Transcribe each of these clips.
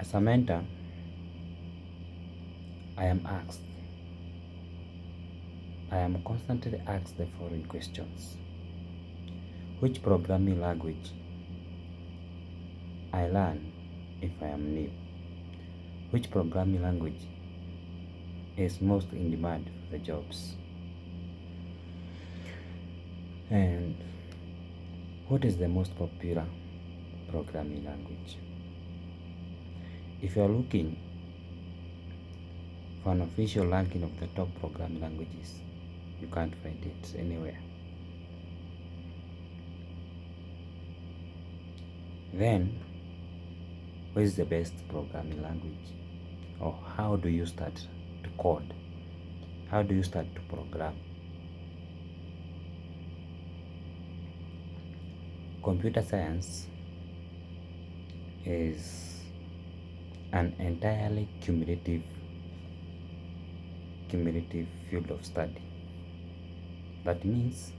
As a mentor, I am constantly asked the following questions. Which programming language I learn if I am new? Which programming language is most in demand for the jobs? And what is the most popular programming language? If you are looking for an official ranking of the top programming languages, you can't find it anywhere. Then, what is the best programming language? Or how do you start to code? How do you start to program? Computer science is an entirely cumulative field of study. That means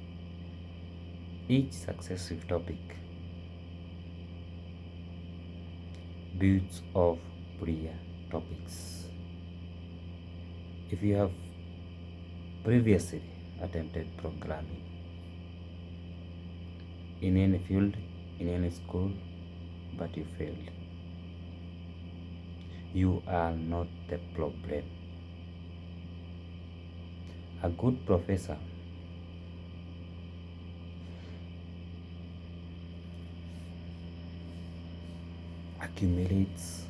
each successive topic builds off prior topics. If you have previously attempted programming in any field, in any school, but you failed, you are not the problem. A good professor accumulates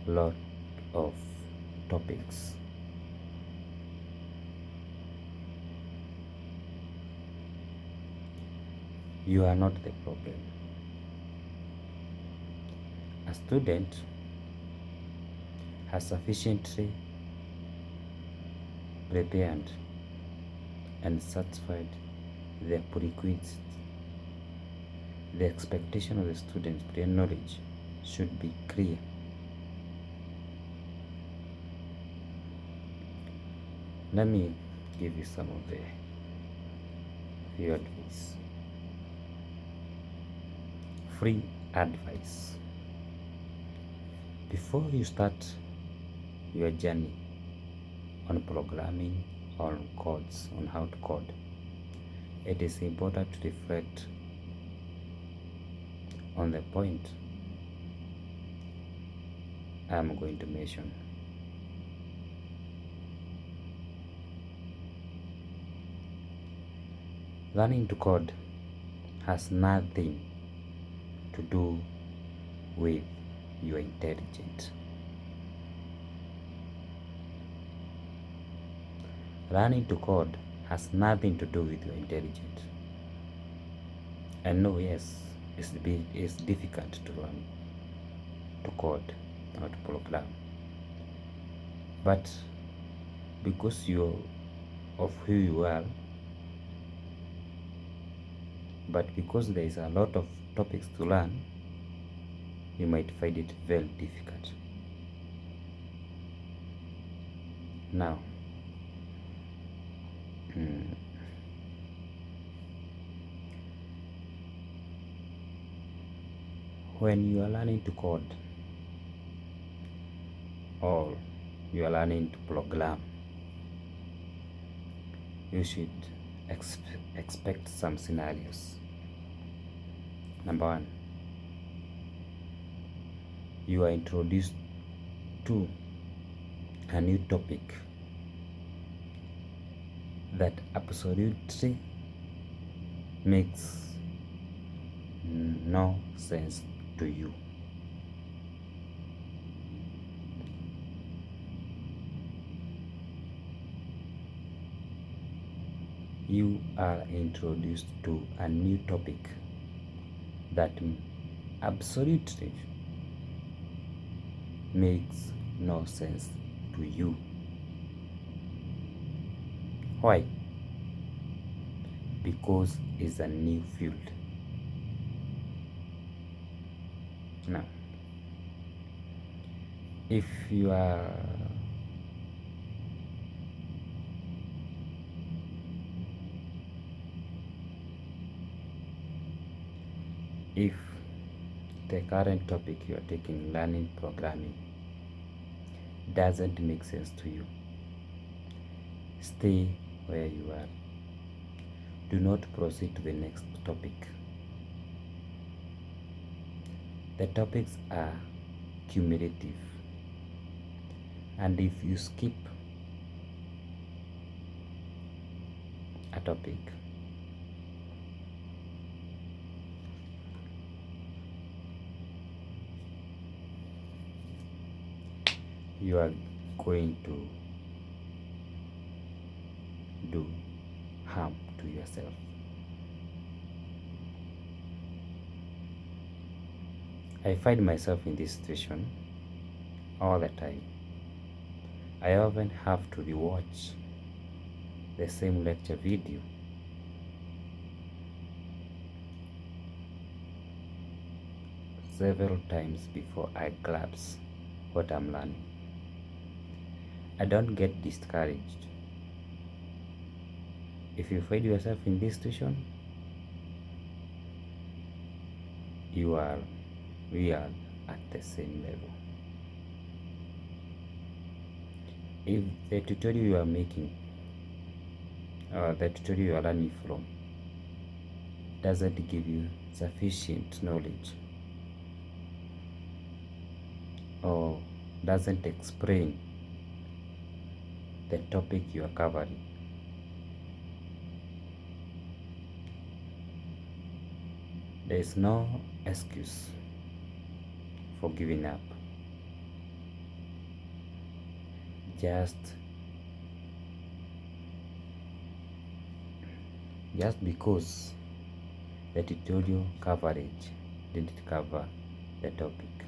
lot of topics. You are not the problem. A student has sufficiently prepared and satisfied their prerequisites. The expectation of the student's prior knowledge should be clear. Let me give you some of the few advice. Free advice. Before you start your journey on programming, on codes, on how to code, it is important to reflect on the point I am going to mention. Learning to code has nothing to do with your intelligence. Learning to code has nothing to do with your intelligence. And no, yes, it's difficult to learn to code or to program. But because of who you are, but because there is a lot of topics to learn, you might find it very difficult. Now, when you are learning to code or you are learning to program, you should expect some scenarios. Number one, you are introduced to a new topic that absolutely makes no sense to you. You are introduced to a new topic that absolutely makes no sense to you. Why? Because it's a new field. Now, if you are the current topic you are taking, learning programming, doesn't make sense to you, stay where you are. Do not proceed to the next topic. The topics are cumulative, and if you skip a topic, you are going to do harm to yourself. I find myself in this situation all the time. I often have to rewatch the same lecture video several times before I grasp what I'm learning. I don't get discouraged. If you find yourself in this situation, we are at the same level. If the tutorial you are making or the tutorial you are learning from doesn't give you sufficient knowledge or doesn't explain the topic you are covering, there is no excuse for giving up. Just because the tutorial coverage didn't cover the topic.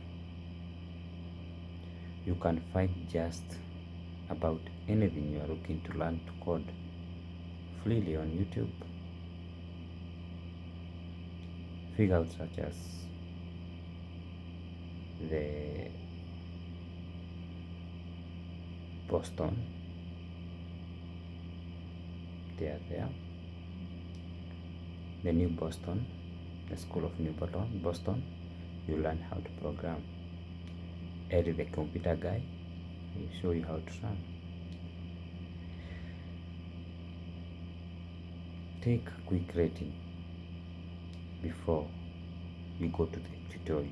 You can find just about anything you are looking to learn to code freely on YouTube. Figures such as the Boston, they are there. The New Boston, the School of New Boston, you learn how to program. Eddie the computer guy will show you how to run. Take quick rating before you go to the tutorial.